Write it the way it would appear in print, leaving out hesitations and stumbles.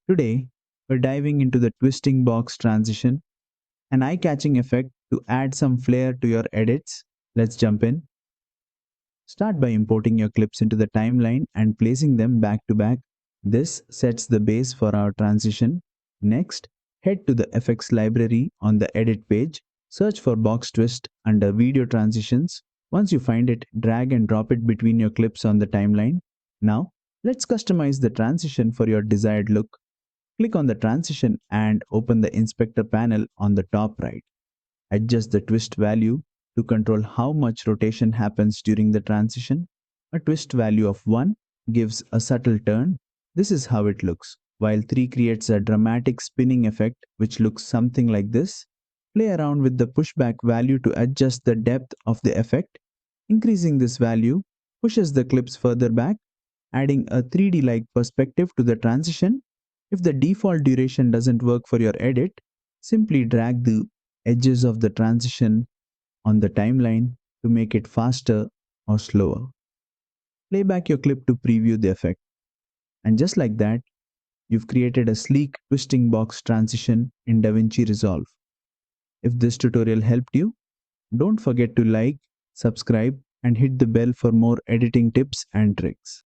Today, we're diving into the twisting box transition, an eye-catching effect to add some flair to your edits. Let's jump in. Start by importing your clips into the timeline and placing them back to back. This sets the base for our transition. Next, head to the effects library on the edit page. Search for box twist under video transitions. Once you find it, drag and drop it between your clips on the timeline. Now, let's customize the transition for your desired look. Click on the transition and open the inspector panel on the top right. Adjust the twist value to control how much rotation happens during the transition. A twist value of 1 gives a subtle turn. This is how it looks, while 3 creates a dramatic spinning effect which looks something like this. Play around with the pushback value to adjust the depth of the effect. Increasing this value pushes the clips further back, adding a 3D-like perspective to the transition. If the default duration doesn't work for your edit, simply drag the edges of the transition on the timeline to make it faster or slower. Play back your clip to preview the effect. And just like that, you've created a sleek twisting box transition in DaVinci Resolve. If this tutorial helped you, don't forget to like, subscribe, and hit the bell for more editing tips and tricks.